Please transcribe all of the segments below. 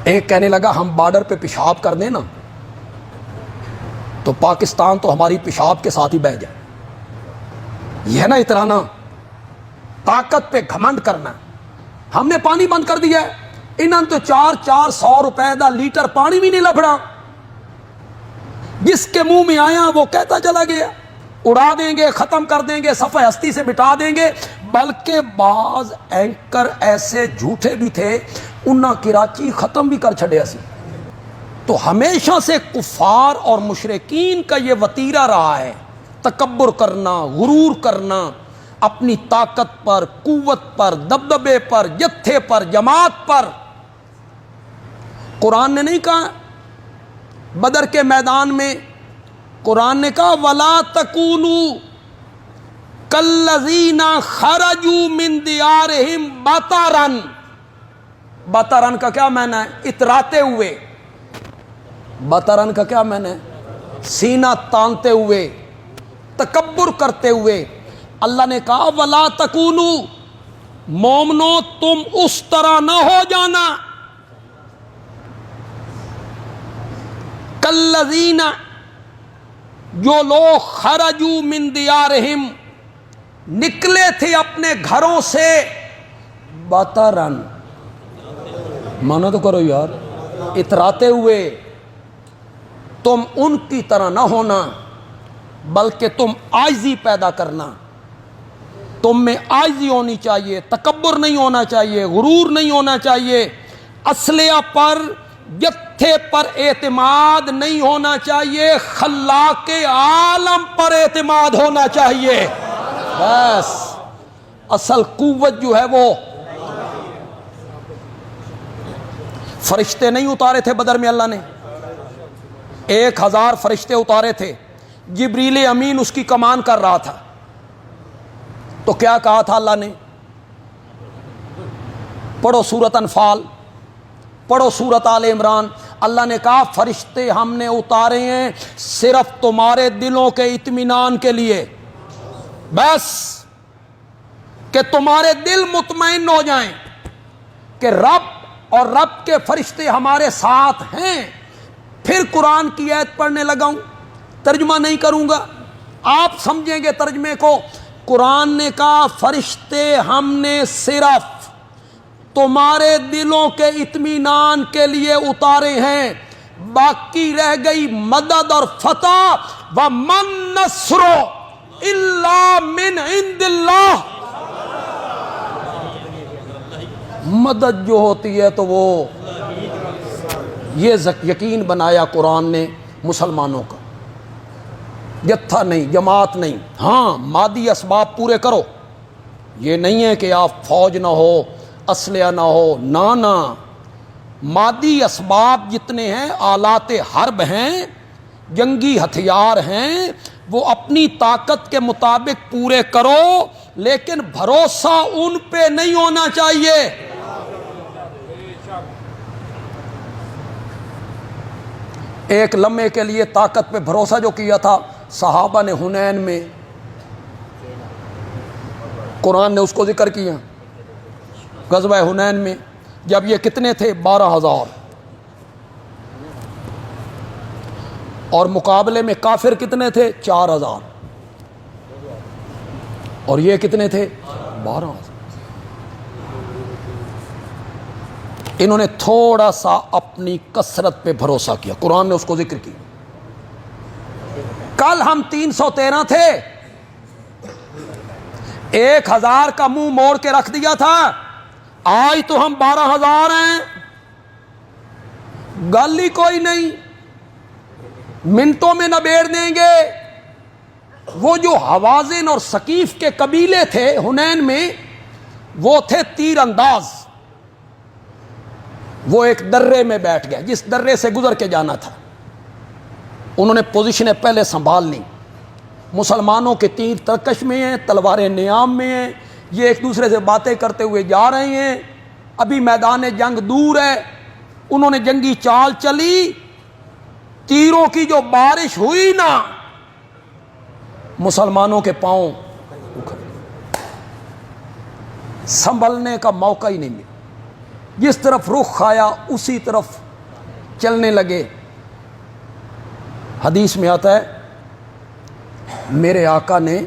ایک کہنے لگا ہم بارڈر پہ پیشاب کر دیں نا تو پاکستان تو ہماری پیشاب کے ساتھ ہی بہہ جائے. یہ ہے نا اترانا، طاقت پہ گھمنڈ کرنا. ہم نے پانی بند کر دیا ہے، انہوں تو 400 روپے دا لیٹر پانی بھی نہیں لبڑا. جس کے منہ میں آیا وہ کہتا چلا گیا. اڑا دیں گے، ختم کر دیں گے، صفحہ ہستی سے مٹا دیں گے. بلکہ بعض اینکر ایسے جھوٹے بھی تھے، انہاں کراچی ختم بھی کر چھڑے اسی. تو ہمیشہ سے کفار اور مشرکین کا یہ وتیرہ رہا ہے، تکبر کرنا، غرور کرنا، اپنی طاقت پر، قوت پر، دبدبے پر، جتھے پر، جماعت پر. قرآن نے نہیں کہا بدر کے میدان میں، قرآن نے کہا وَلَا تَكُونُوا كَالَّذِينَ خَرَجُوا مِن دِيَارِهِمْ بَطَرًا. بطرن کا کیا معنی ہے؟ اتراتے ہوئے. بطرن کا کیا معنی ہے؟ سینہ تانتے ہوئے، تکبر کرتے ہوئے. اللہ نے کہا وَلَا تَكُونُوا، مومنو تم اس طرح نہ ہو جانا، کالذین، جو لوگ خرجوا من دیارہم، نکلے تھے اپنے گھروں سے، بطرن، مانا تو کرو یار، اتراتے ہوئے. تم ان کی طرح نہ ہونا، بلکہ تم عاجزی پیدا کرنا. تم میں عاجزی ہونی چاہیے، تکبر نہیں ہونا چاہیے، غرور نہیں ہونا چاہیے، اسلحہ پر، جتھے پر اعتماد نہیں ہونا چاہیے، خلاق عالم پر اعتماد ہونا چاہیے. بس اصل قوت جو ہے وہ، فرشتے نہیں اتارے تھے بدر میں اللہ نے، 1000 فرشتے اتارے تھے. جبریل امین اس کی کمان کر رہا تھا. تو کیا کہا تھا اللہ نے؟ پڑھو سورۃ انفال، پڑھو سورۃ آل عمران. اللہ نے کہا فرشتے ہم نے اتارے ہیں صرف تمہارے دلوں کے اطمینان کے لیے، بس کہ تمہارے دل مطمئن ہو جائیں کہ رب اور رب کے فرشتے ہمارے ساتھ ہیں. پھر قرآن کی آیت پڑھنے لگاؤں، ترجمہ نہیں کروں گا، آپ سمجھیں گے ترجمے کو. قرآن نے کہا فرشتے ہم نے صرف تمہارے دلوں کے اطمینان کے لیے اتارے ہیں، باقی رہ گئی مدد اور فتح. وَمَن نَّصْرُ إِلَّا مِنْ عِندِ اللَّهِ. مدد جو ہوتی ہے تو وہ، یہ یقین بنایا قرآن نے مسلمانوں کا. جتھا نہیں، جماعت نہیں. ہاں مادی اسباب پورے کرو، یہ نہیں ہے کہ آپ فوج نہ ہو، اسلحہ نہ ہو، نہ. مادی اسباب جتنے ہیں، آلات حرب ہیں، جنگی ہتھیار ہیں، وہ اپنی طاقت کے مطابق پورے کرو، لیکن بھروسہ ان پہ نہیں ہونا چاہیے. ایک لمحے کے لیے طاقت پہ بھروسہ جو کیا تھا صحابہ نے حنین میں، قرآن نے اس کو ذکر کیا. غزوہ حنین میں جب یہ کتنے تھے؟ 12,000، اور مقابلے میں کافر کتنے تھے؟ 4,000، اور یہ کتنے تھے؟ 12,000. انہوں نے تھوڑا سا اپنی کثرت پہ بھروسہ کیا، قرآن نے اس کو ذکر کیا. کل ہم 313 تھے، 1,000 کا منہ موڑ کے رکھ دیا تھا، آج تو ہم 12,000 ہیں. گل ہی کوئی نہیں، منٹوں میں نبیڑ دیں گے. وہ جو حوازن اور ثقیف کے قبیلے تھے حنین میں، وہ تھے تیر انداز. وہ ایک درے میں بیٹھ گئے، جس درے سے گزر کے جانا تھا. انہوں نے پوزیشنیں پہلے سنبھال لی. مسلمانوں کے تیر ترکش میں ہیں، تلواریں نیام میں ہیں، یہ ایک دوسرے سے باتیں کرتے ہوئے جا رہے ہیں. ابھی میدان جنگ دور ہے. انہوں نے جنگی چال چلی، تیروں کی جو بارش ہوئی نا، مسلمانوں کے پاؤں اکھڑے، سنبھلنے کا موقع ہی نہیں ملا. جس طرف رخ آیا اسی طرف چلنے لگے. حدیث میں آتا ہے میرے آقا نے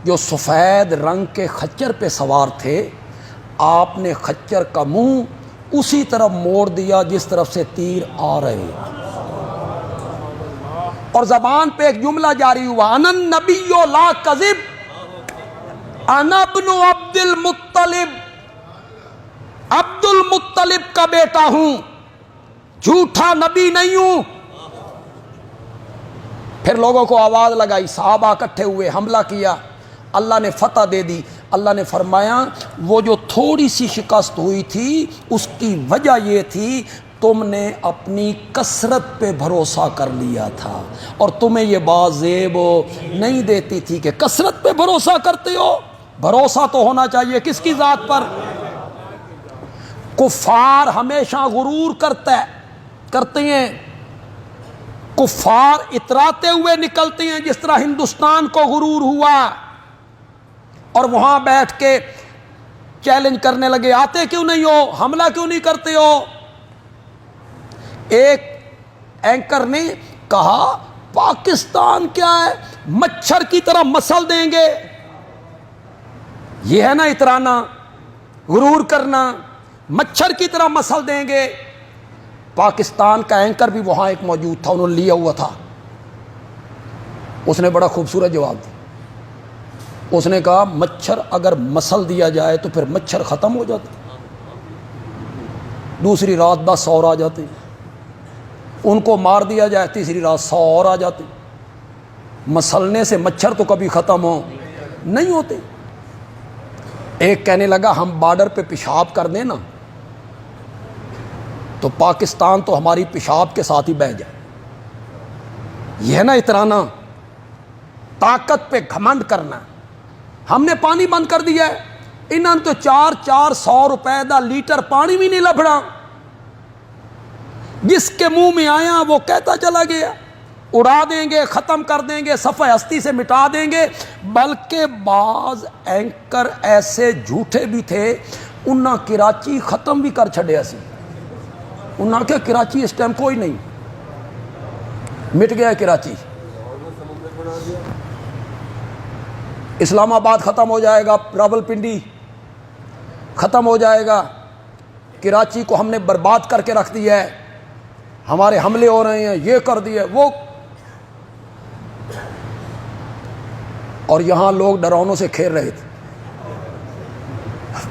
جو سفید رنگ کے خچر پہ سوار تھے، آپ نے خچر کا منہ اسی طرف موڑ دیا جس طرف سے تیر آ رہے، اور زبان پہ ایک جملہ جاری ہوا، انا النبی لا کذب انا ابن عبد المطلب، عبد المطلب کا بیٹا ہوں، جھوٹا نبی نہیں ہوں. پھر لوگوں کو آواز لگائی، صحابہ اکٹھے ہوئے، حملہ کیا، اللہ نے فتح دے دی. اللہ نے فرمایا وہ جو تھوڑی سی شکست ہوئی تھی اس کی وجہ یہ تھی تم نے اپنی کثرت پہ بھروسہ کر لیا تھا، اور تمہیں یہ بات زیب نہیں دیتی تھی کہ کثرت پہ بھروسہ کرتے ہو. بھروسہ تو ہونا چاہیے کس کی ذات پر؟ کفار ہمیشہ غرور کرتے ہیں، کفار اتراتے ہوئے نکلتے ہیں، جس طرح ہندوستان کو غرور ہوا اور وہاں بیٹھ کے چیلنج کرنے لگے، آتے کیوں نہیں ہو، حملہ کیوں نہیں کرتے ہو. ایک اینکر نے کہا پاکستان کیا ہے، مچھر کی طرح مسل دیں گے. یہ ہے نا اترانا، غرور کرنا، مچھر کی طرح مسل دیں گے. پاکستان کا اینکر بھی وہاں ایک موجود تھا، انہوں نے لیا ہوا تھا. اس نے بڑا خوبصورت جواب دیا. اس نے کہا مچھر اگر مسل دیا جائے تو پھر مچھر ختم ہو جاتے، دوسری رات 10 اور آ جاتے، ان کو مار دیا جائے تیسری رات 100 اور آ جاتے. مسلنے سے مچھر تو کبھی ختم ہو نہیں ہوتے. ایک کہنے لگا ہم بارڈر پہ پیشاب کر دیں نا تو پاکستان تو ہماری پیشاب کے ساتھ ہی بہہ جائے. یہ ہے نا اترانا، طاقت پہ گھمنڈ کرنا. ہم نے پانی بند کر دیا ہے، انہوں نے تو 400 روپے دا لیٹر پانی بھی نہیں لبھڑا. جس کے منہ میں آیا وہ کہتا چلا گیا، اڑا دیں گے، ختم کر دیں گے، صفحہ ہستی سے مٹا دیں گے. بلکہ بعض اینکر ایسے جھوٹے بھی تھے، انہاں کراچی ختم بھی کر چھڑیا سی. انہاں کہ کراچی اس ٹائم کوئی نہیں، مٹ گیا کراچی، اسلام آباد ختم ہو جائے گا، راول پنڈی ختم ہو جائے گا، کراچی کو ہم نے برباد کر کے رکھ دیا ہے، ہمارے حملے ہو رہے ہیں، یہ کر دیا وہ. اور یہاں لوگ ڈرونوں سے کھیل رہے تھے،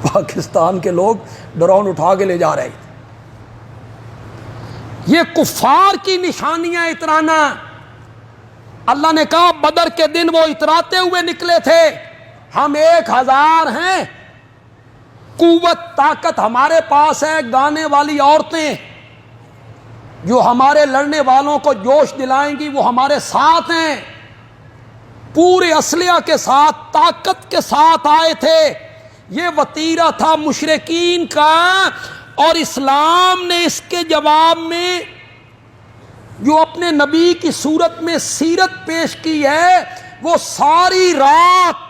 پاکستان کے لوگ ڈرون اٹھا کے لے جا رہے تھے. یہ کفار کی نشانیاں اترانا. اللہ نے کہا بدر کے دن وہ اتراتے ہوئے نکلے تھے، ہم 1000 ہیں، قوت طاقت ہمارے پاس ہے. گانے والی عورتیں جو ہمارے لڑنے والوں کو جوش دلائیں گی وہ ہمارے ساتھ ہیں. پورے اسلحہ کے ساتھ، طاقت کے ساتھ آئے تھے. یہ وتیرہ تھا مشرکین کا، اور اسلام نے اس کے جواب میں جو اپنے نبی کی صورت میں سیرت پیش کی ہے، وہ ساری رات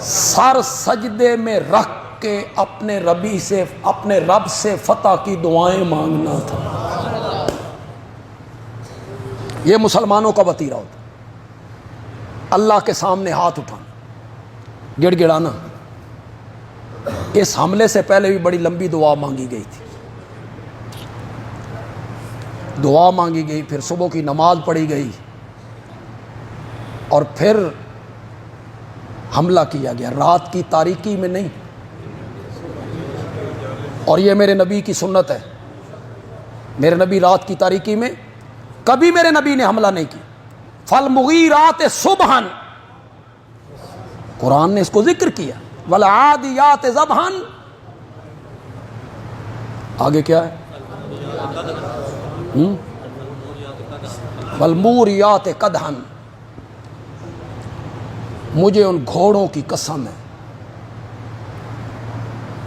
سر سجدے میں رکھ کے اپنے رب سے فتح کی دعائیں مانگنا تھا. یہ مسلمانوں کا وتیرہ ہوتا، اللہ کے سامنے ہاتھ اٹھانا، گڑ گڑانا. اس حملے سے پہلے بھی بڑی لمبی دعا مانگی گئی تھی، دعا مانگی گئی، پھر صبح کی نماز پڑھی گئی، اور پھر حملہ کیا گیا رات کی تاریکی میں نہیں. اور یہ میرے نبی کی سنت ہے، میرے نبی رات کی تاریکی میں کبھی میرے نبی نے حملہ نہیں کی. فالمغیرات صبحا، قرآن نے اس کو ذکر کیا، والعادیات ضبحا. آگے کیا ہے؟ والموریات قدحا. مجھے ان گھوڑوں کی قسم ہے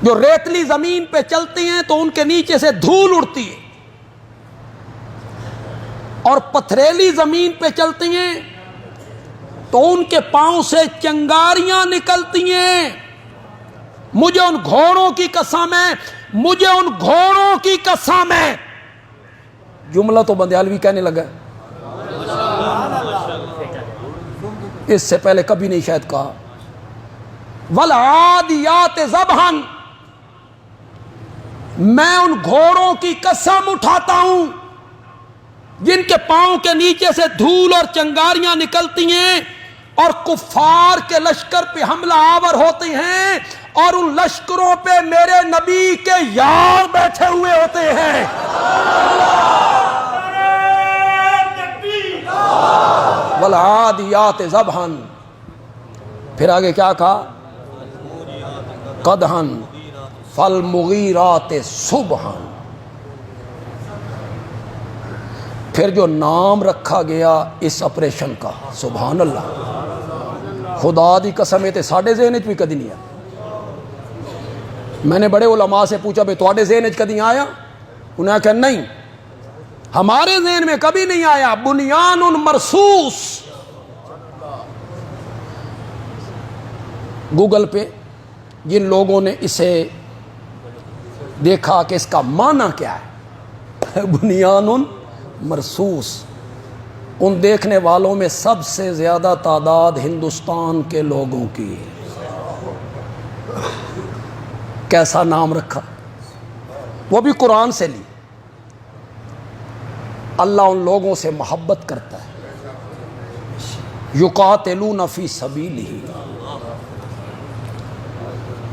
جو ریتلی زمین پہ چلتی ہیں تو ان کے نیچے سے دھول اڑتی ہے، اور پتھریلی زمین پہ چلتی ہیں تو ان کے پاؤں سے چنگاریاں نکلتی ہیں. مجھے ان گھوڑوں کی قسم ہے مجھے ان گھوڑوں کی قسم ہے. جملہ تو بندیالوی کہنے لگا، اس سے پہلے کبھی نہیں شاید کہا. والعادیات ضبحا، میں ان گھوڑوں کی قسم اٹھاتا ہوں جن کے پاؤں کے نیچے سے دھول اور چنگاریاں نکلتی ہیں اور کفار کے لشکر پہ حملہ آور ہوتے ہیں، اور ان لشکروں پہ میرے نبی کے یار بیٹھے ہوئے ہوتے ہیں. والعادیات ضبحا، پھر آگے کیا کہا؟ قدحا فالمغیرات صبحا. پھر جو نام رکھا گیا اس آپریشن کا، سبحان اللہ، خدا دی قسم ہے تے ساڈے ذہن وچ بھی کدی نہیں آیا. میں نے بڑے علماء سے پوچھا بھئی تواڈے ذہن وچ کدی آیا؟ انہوں نے کہا نہیں، ہمارے ذہن میں کبھی نہیں آیا. بنیان مرصوص. گوگل پہ جن لوگوں نے اسے دیکھا کہ اس کا معنی کیا ہے، بنیان مرصوص، ان دیکھنے والوں میں سب سے زیادہ تعداد ہندوستان کے لوگوں کی. کیسا نام رکھا، وہ بھی قرآن سے لی. اللہ ان لوگوں سے محبت کرتا ہے. یقاتلون فی سبیلہ،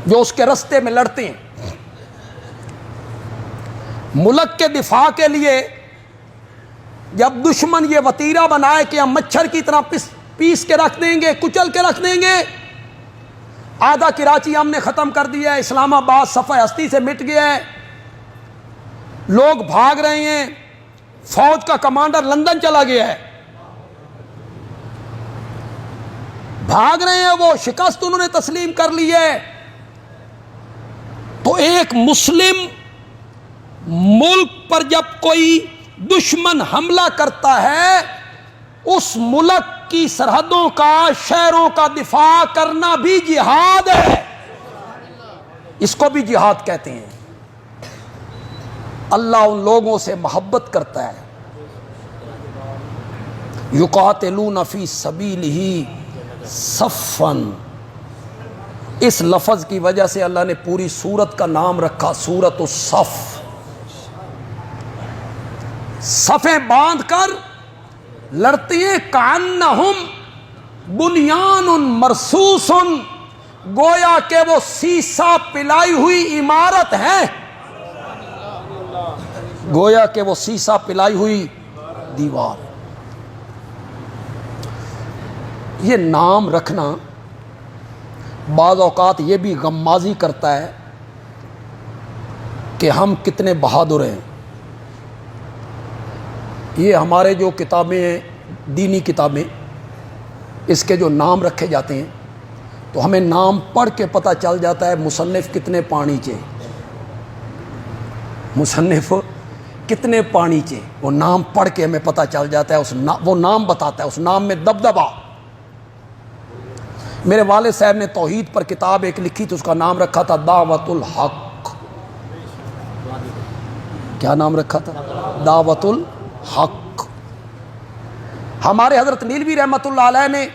جو اس کے رستے میں لڑتے ہیں. ملک کے دفاع کے لیے جب دشمن یہ وتیرہ بنائے کہ ہم مچھر کی طرح پیس کے رکھ دیں گے، کچل کے رکھ دیں گے، آدھا کراچی ہم نے ختم کر دیا ہے، اسلام آباد صفحہ ہستی سے مٹ گیا ہے، لوگ بھاگ رہے ہیں، فوج کا کمانڈر لندن چلا گیا ہے، بھاگ رہے ہیں، وہ شکست انہوں نے تسلیم کر لی ہے. تو ایک مسلم ملک پر جب کوئی دشمن حملہ کرتا ہے، اس ملک کی سرحدوں کا، شہروں کا دفاع کرنا بھی جہاد ہے. اس کو بھی جہاد کہتے ہیں. اللہ ان لوگوں سے محبت کرتا ہے. یقاتلون فی سبیلہ صفا، اس لفظ کی وجہ سے اللہ نے پوری سورت کا نام رکھا سورۃ الصف. صفیں باندھ کر لڑتے ہیں، کأنہم بنیان مرصوص، گویا کہ وہ سیسا پلائی ہوئی عمارت ہے، گویا کہ وہ سیسا پلائی ہوئی دیوار. یہ نام رکھنا بعض اوقات یہ بھی غمازی کرتا ہے کہ ہم کتنے بہادر ہیں. یہ ہمارے جو کتابیں ہیں، دینی کتابیں، اس کے جو نام رکھے جاتے ہیں تو ہمیں نام پڑھ کے پتہ چل جاتا ہے مصنف کتنے پانی چے، مصنف کتنے پانی چے. وہ نام پڑھ کے ہمیں پتہ چل جاتا ہے، وہ نام بتاتا ہے، اس نام میں دبدبا. میرے والد صاحب نے توحید پر کتاب ایک لکھی تھی، اس کا نام رکھا تھا دعوت الحق. کیا نام رکھا تھا؟ دعوت الحق. ہمارے حضرت نیلوی رحمۃ اللہ علیہ نے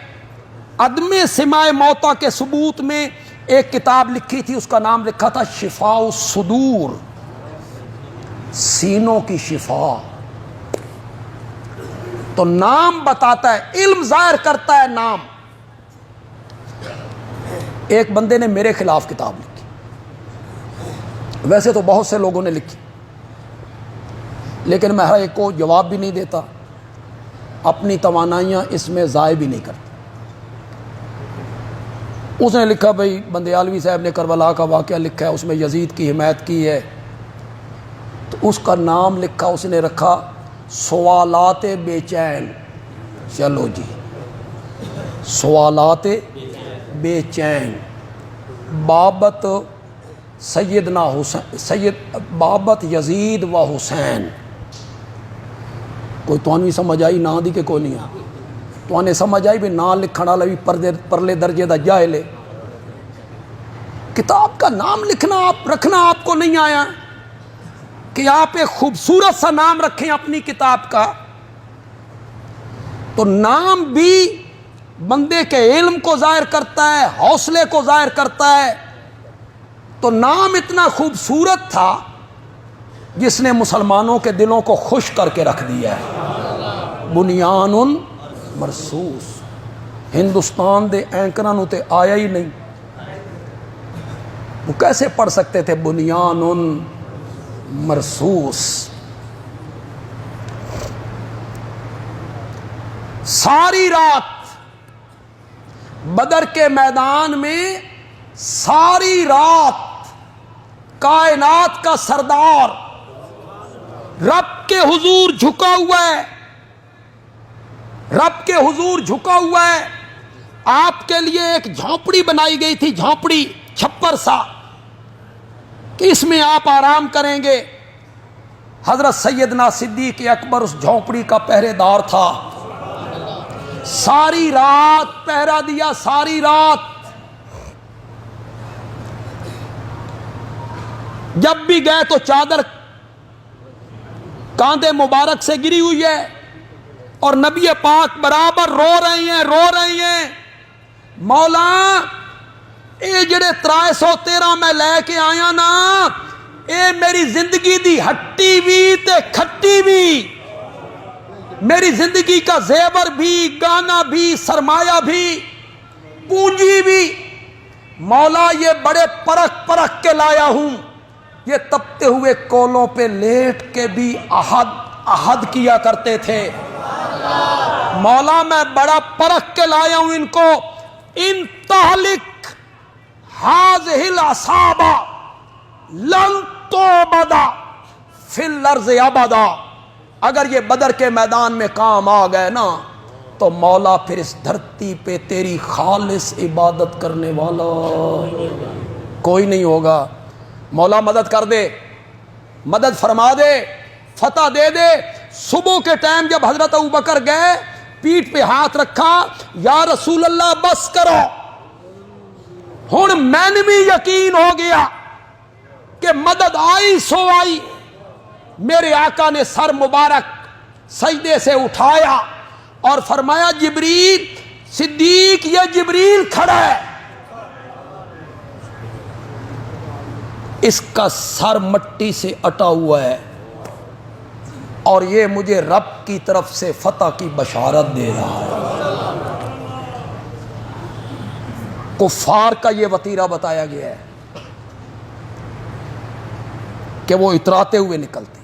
عدم سماع موتا کے ثبوت میں ایک کتاب لکھی تھی، اس کا نام رکھا تھا شفاء الصدور، سینوں کی شفا. تو نام بتاتا ہے، علم ظاہر کرتا ہے نام. ایک بندے نے میرے خلاف کتاب لکھی، ویسے تو بہت سے لوگوں نے لکھی، لیکن میں ہر ایک کو جواب بھی نہیں دیتا، اپنی توانائیاں اس میں ضائع بھی نہیں کرتا. اس نے لکھا بھائی بندیالوی صاحب نے کربلا کا واقعہ لکھا ہے، اس میں یزید کی حمایت کی ہے، تو اس کا نام لکھا، اس نے رکھا سوالات بے چین. چلو جی، سوالات بے چین بابت سیدنا حسین، بابت یزید و حسین. کوئی تو نہیں سمجھ آئی نہ دی کہ کوئی نہیں آ تو نے سمجھ آئی بھی نہ لکھن والا بھی پرلے درجے دا جاہل ہے کتاب کا نام لکھنا رکھنا آپ کو نہیں آیا کہ آپ ایک خوبصورت سا نام رکھیں اپنی کتاب کا؟ تو نام بھی بندے کے علم کو ظاہر کرتا ہے، حوصلے کو ظاہر کرتا ہے۔ تو نام اتنا خوبصورت تھا جس نے مسلمانوں کے دلوں کو خوش کر کے رکھ دیا ہے، بنیان مرصوص۔ ہندوستان دے اینکراں نوں تے آیا ہی نہیں، وہ کیسے پڑھ سکتے تھے بنیان مرصوص؟ ساری رات بدر کے میدان میں، ساری رات کائنات کا سردار رب کے حضور جھکا ہوا ہے، رب کے حضور جھکا ہوا ہے۔ آپ کے لیے ایک جھونپڑی بنائی گئی تھی، جھونپڑی چھپر سا، کہ اس میں آپ آرام کریں گے۔ حضرت سیدنا صدیق اکبر اس جھونپڑی کا پہرے دار تھا، ساری رات پہرا دیا، ساری رات۔ جب بھی گئے تو چادر کاندھے مبارک سے گری ہوئی ہے، اور نبی پاک برابر رو رہے ہیں، مولا اے جڑے 313 میں لے کے آیا نا، اے میری زندگی دی ہٹی بھی تے کھٹی بھی، میری زندگی کا زیور بھی، گانا بھی، سرمایہ بھی، پونجی بھی، مولا یہ بڑے پرکھ پرکھ کے لایا ہوں۔ یہ تپتے ہوئے کولوں پہ لیٹ کے بھی عہد کیا کرتے تھے، مولا میں بڑا پرکھ کے لایا ہوں ان کو۔ ان تہلک ہذہ العصابہ لن تعبدا فی الارض ابدا، اگر یہ بدر کے میدان میں کام آ گئے نا تو مولا پھر اس دھرتی پہ تیری خالص عبادت کرنے والا کوئی نہیں ہوگا۔ مولا مدد کر دے، مدد فرما دے، فتح دے دے۔ صبح کے ٹائم جب حضرت ابوبکر گئے، پیٹھ پہ ہاتھ رکھا، یا رسول اللہ بس کرو، ہن میں بھی یقین ہو گیا کہ مدد آئی سو آئی۔ میرے آقا نے سر مبارک سجدے سے اٹھایا اور فرمایا، جبریل، صدیق یہ جبریل کھڑا ہے، اس کا سر مٹی سے اٹا ہوا ہے، اور یہ مجھے رب کی طرف سے فتح کی بشارت دے رہا ہے۔ کفار کا یہ وتیرہ بتایا گیا ہے کہ وہ اتراتے ہوئے نکلتے۔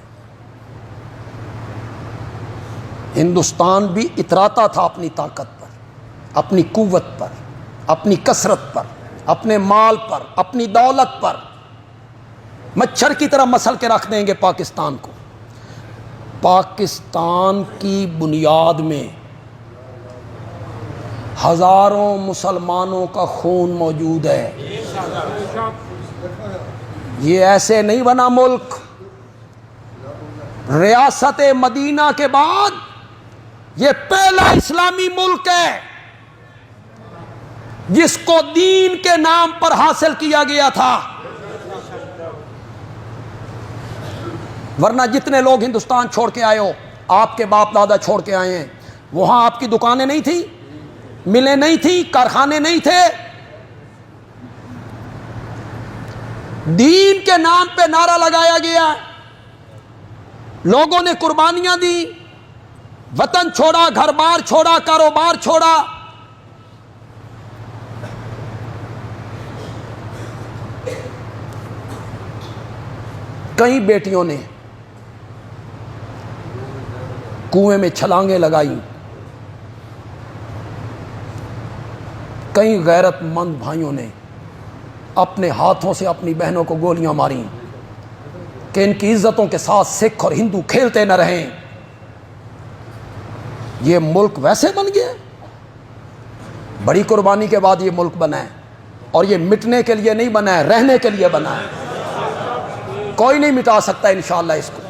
ہندوستان بھی اتراتا تھا اپنی طاقت پر، اپنی قوت پر، اپنی کثرت پر، اپنے مال پر، اپنی دولت پر، مچھر کی طرح مسل کے رکھ دیں گے پاکستان کو۔ پاکستان کی بنیاد میں ہزاروں مسلمانوں کا خون موجود ہے۔ یہ ایسے نہیں بنا ملک۔ ریاست مدینہ کے بعد یہ پہلا اسلامی ملک ہے جس کو دین کے نام پر حاصل کیا گیا تھا، ورنہ جتنے لوگ ہندوستان چھوڑ کے آئے ہو، آپ کے باپ دادا چھوڑ کے آئے ہیں، وہاں آپ کی دکانیں نہیں تھیں، ملیں نہیں تھیں، کارخانے نہیں تھے۔ دین کے نام پہ نعرہ لگایا گیا، لوگوں نے قربانیاں دی، وطن چھوڑا، گھر بار چھوڑا، کاروبار چھوڑا۔ کئی بیٹیوں نے کنویں میں چھلانگیں لگائی، کئی غیرت مند بھائیوں نے اپنے ہاتھوں سے اپنی بہنوں کو گولیاں ماری کہ ان کی عزتوں کے ساتھ سکھ اور ہندو کھیلتے نہ رہیں۔ یہ ملک ویسے بن گیا، بڑی قربانی کے بعد یہ ملک بنا ہے، اور یہ مٹنے کے لیے نہیں بنا ہے، رہنے کے لیے بنا ہے۔ کوئی نہیں مٹا سکتا انشاءاللہ اس کو،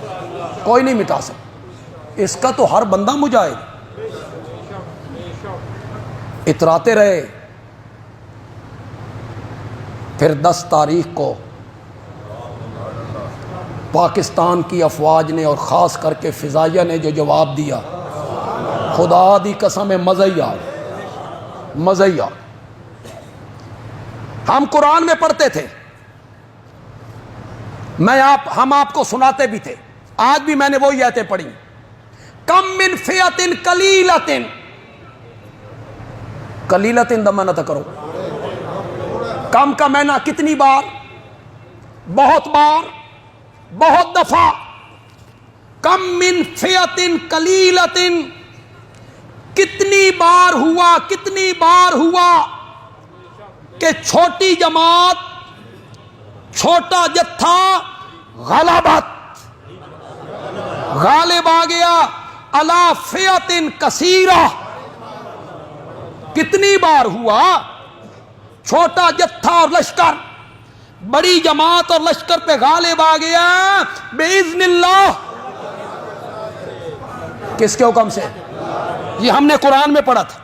کوئی نہیں مٹا سکتا اس کا، تو ہر بندہ مجاہد اتراتے رہے۔ پھر 10 تاریخ کو پاکستان کی افواج نے اور خاص کر کے فضائیہ نے جو جواب دیا، خدا دی قسم ہے مزہ ہی آ گیا، مزہ ہی آ گیا۔ ہم قرآن میں پڑھتے تھے، ہم آپ کو سناتے بھی تھے، آج بھی میں نے وہی آیتیں پڑھی، کم من فئۃ قلیلۃ، قلیلۃ دا معنی تھا کرو، کم کا معنی کتنی بار، بہت بار، بہت دفعہ، کم من فئۃ قلیلۃ، کتنی بار ہوا، کتنی بار ہوا کہ چھوٹی جماعت، چھوٹا جتھا غلبت، غالب آ گیا علی فئۃ کثیرہ، کتنی بار ہوا چھوٹا جتھا اور لشکر بڑی جماعت اور لشکر پہ غالب آ گیا باذن اللہ، کس کے حکم سے؟ یہ ہم نے قرآن میں پڑھا تھا،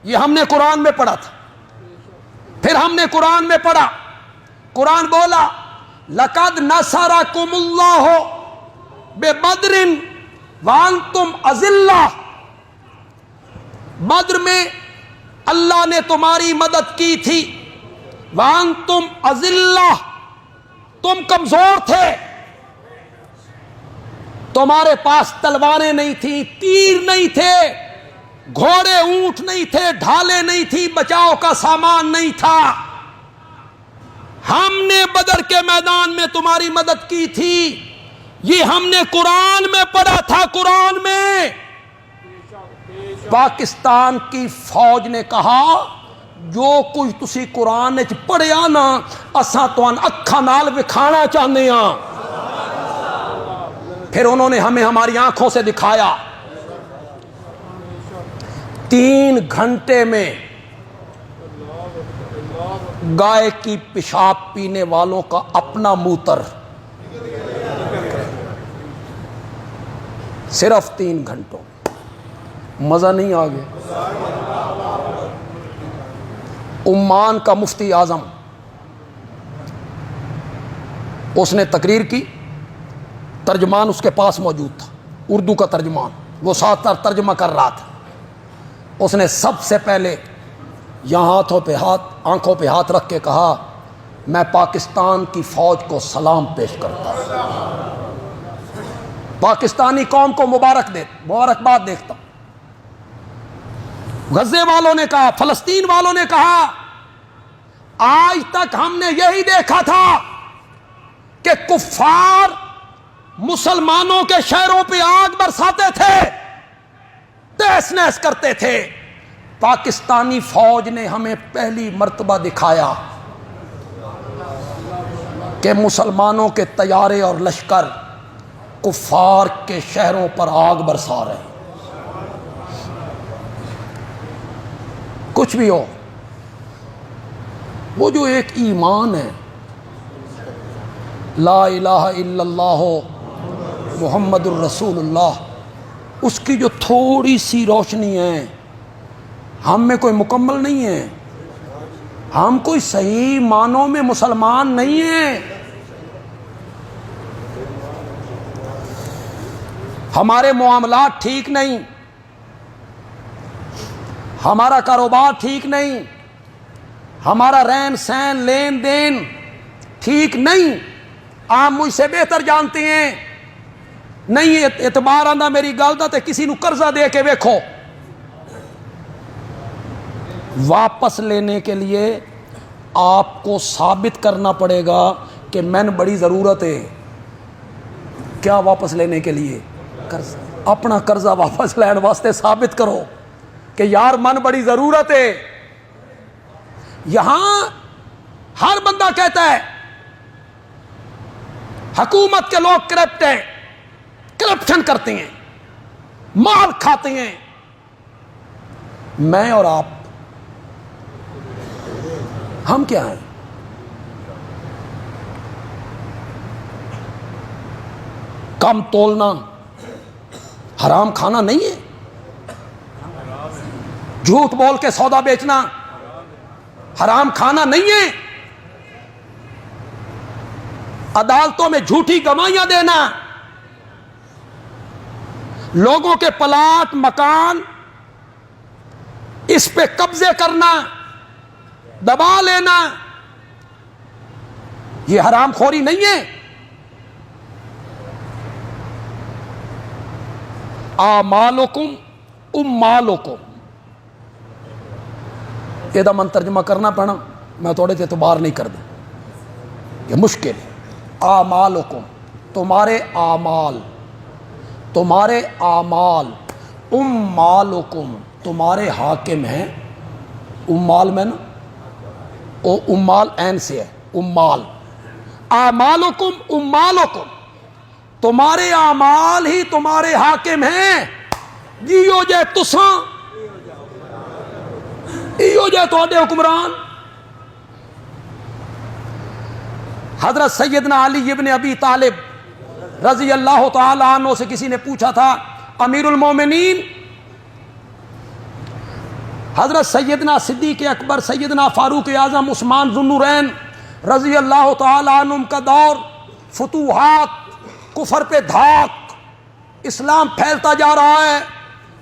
یہ ہم نے قرآن میں پڑھا تھا۔ پھر ہم نے قرآن میں پڑھا، قرآن بولا لقد نصرکم اللہ ببدر وانتم اذلہ، بدر میں اللہ نے تمہاری مدد کی تھی، وانتم اذلہ، تم کمزور تھے، تمہارے پاس تلواریں نہیں تھیں، تیر نہیں تھے، گھوڑے اونٹ نہیں تھے، ڈھالیں نہیں تھی، بچاؤ کا سامان نہیں تھا، ہم نے بدر کے میدان میں تمہاری مدد کی تھی، یہ ہم نے قرآن میں پڑھا تھا۔ قرآن میں پاکستان کی فوج نے کہا جو کچھ تسی قرآن وچ پڑھیا نا اساں تہن اکھاں نال وکھانا چاہنے ہاں، پھر انہوں نے ہمیں ہماری آنکھوں سے دکھایا۔ 3 گھنٹے میں گائے کی پیشاب پینے والوں کا اپنا موتر، صرف 3 گھنٹوں، مزہ نہیں آ گیا؟ عمان کا مفتی اعظم، اس نے تقریر کی، ترجمان اس کے پاس موجود تھا، اردو کا ترجمان، وہ ساتھ ترجمہ کر رہا تھا۔ اس نے سب سے پہلے یہاں ہاتھوں پہ ہاتھ، آنکھوں پہ ہاتھ رکھ کے کہا میں پاکستان کی فوج کو سلام پیش کرتا ہوں، پاکستانی قوم کو مبارکباد دیکھتا ہوں۔ غزے والوں نے کہا، فلسطین والوں نے کہا آج تک ہم نے یہی دیکھا تھا کہ کفار مسلمانوں کے شہروں پہ آگ برساتے تھے، تہس نہس کرتے تھے، پاکستانی فوج نے ہمیں پہلی مرتبہ دکھایا کہ مسلمانوں کے طیارے اور لشکر کفار کے شہروں پر آگ برسا رہے ہیں۔ کچھ بھی ہو، وہ جو ایک ایمان ہے، لا الہ الا اللہ محمد الرسول اللہ، اس کی جو تھوڑی سی روشنی ہے، ہم میں کوئی مکمل نہیں ہے، ہم کوئی صحیح معنوں میں مسلمان نہیں ہیں، ہمارے معاملات ٹھیک نہیں، ہمارا کاروبار ٹھیک نہیں، ہمارا رہن سہن لین دین ٹھیک نہیں، آپ مجھ سے بہتر جانتے ہیں۔ نہیں اعتبار آندا میری گل دا تے کسی نو قرضہ دے کے ویکھو، واپس لینے کے لیے آپ کو ثابت کرنا پڑے گا کہ میں نے بڑی ضرورت ہے۔ کیا واپس لینے کے لیے؟ قرض، اپنا قرضہ واپس لین واسطے ثابت کرو کہ یار من بڑی ضرورت ہے۔ یہاں ہر بندہ کہتا ہے حکومت کے لوگ کرپٹ ہیں، کرپشن کرتے ہیں، مال کھاتے ہیں۔ میں اور آپ، ہم کیا ہیں؟ کم تولنا حرام کھانا نہیں ہے، جھوٹ بول کے سودا بیچنا حرام کھانا نہیں ہے، عدالتوں میں جھوٹی گواہیاں دینا، لوگوں کے پلاٹ مکان اس پہ قبضے کرنا، دبا لینا، یہ حرام خوری نہیں ہے؟ اعمالکم اموالکم، یہ من ترجمہ کرنا پڑا، میں تھوڑے سے اعتبار نہیں کر دوں، یہ مشکل ہے۔ اعمالکم، تمہارے اعمال، تمہارے اعمال، اموالکم، تمہارے حاکم ہیں۔ امال میں نا، او امال عین سے ہے، امال۔ اعمالکم اموالکم، تمہارے اعمال ہی تمہارے حاکم ہیں۔ جیو جے تساں، ایو جے تواڈے حکمران۔ حضرت سیدنا علی ابن ابی طالب رضی اللہ تعالی عنہ سے کسی نے پوچھا تھا، امیر المومنین حضرت سیدنا صدیق اکبر، سیدنا فاروق اعظم، عثمان ذو النورین رضی اللہ تعالی عنہم کا دور، فتوحات، کفر پہ دھاک، اسلام پھیلتا جا رہا ہے،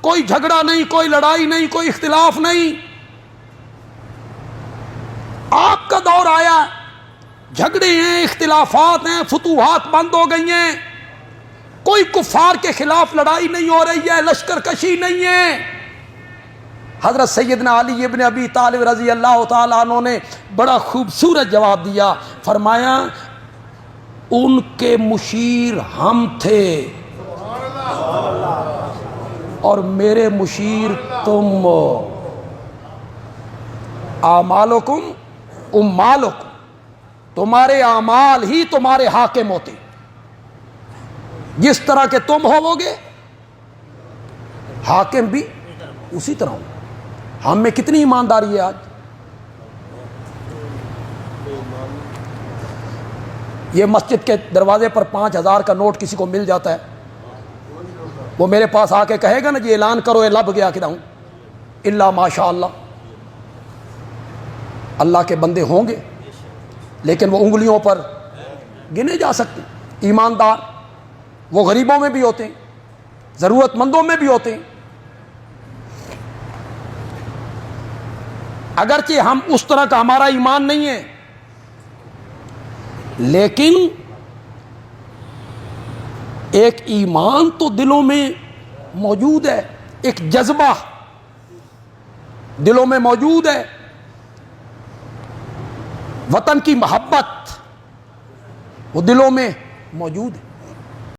کوئی جھگڑا نہیں، کوئی لڑائی نہیں، کوئی اختلاف نہیں۔ آپ کا دور آیا، جھگڑے ہیں، اختلافات ہیں، فتوحات بند ہو گئی ہیں، کوئی کفار کے خلاف لڑائی نہیں ہو رہی ہے، لشکر کشی نہیں ہے۔ حضرت سیدنا علی ابن ابی طالب رضی اللہ تعالیٰ عنہ نے بڑا خوبصورت جواب دیا، فرمایا ان کے مشیر ہم تھے اور میرے مشیر تم۔ اعمالکم اموالکم، تمہارے اعمال ہی تمہارے حاکم ہوتے، جس طرح کہ تم ہوو گے حاکم بھی اسی طرح ہو۔ ہم میں کتنی ایمانداری ہے آج؟ یہ مسجد کے دروازے پر 5,000 کا نوٹ کسی کو مل جاتا ہے، وہ میرے پاس آ کے کہے گا نا جی اعلان کرو، یہ لب گیا کہ ہوں، الا ماشاء اللہ، اللہ کے بندے ہوں گے لیکن وہ انگلیوں پر گنے جا سکتے۔ ایماندار وہ غریبوں میں بھی ہوتے ہیں، ضرورت مندوں میں بھی ہوتے ہیں۔ اگرچہ ہم اس طرح کا ہمارا ایمان نہیں ہے، لیکن ایک ایمان تو دلوں میں موجود ہے، ایک جذبہ دلوں میں موجود ہے، وطن کی محبت وہ دلوں میں موجود ہے۔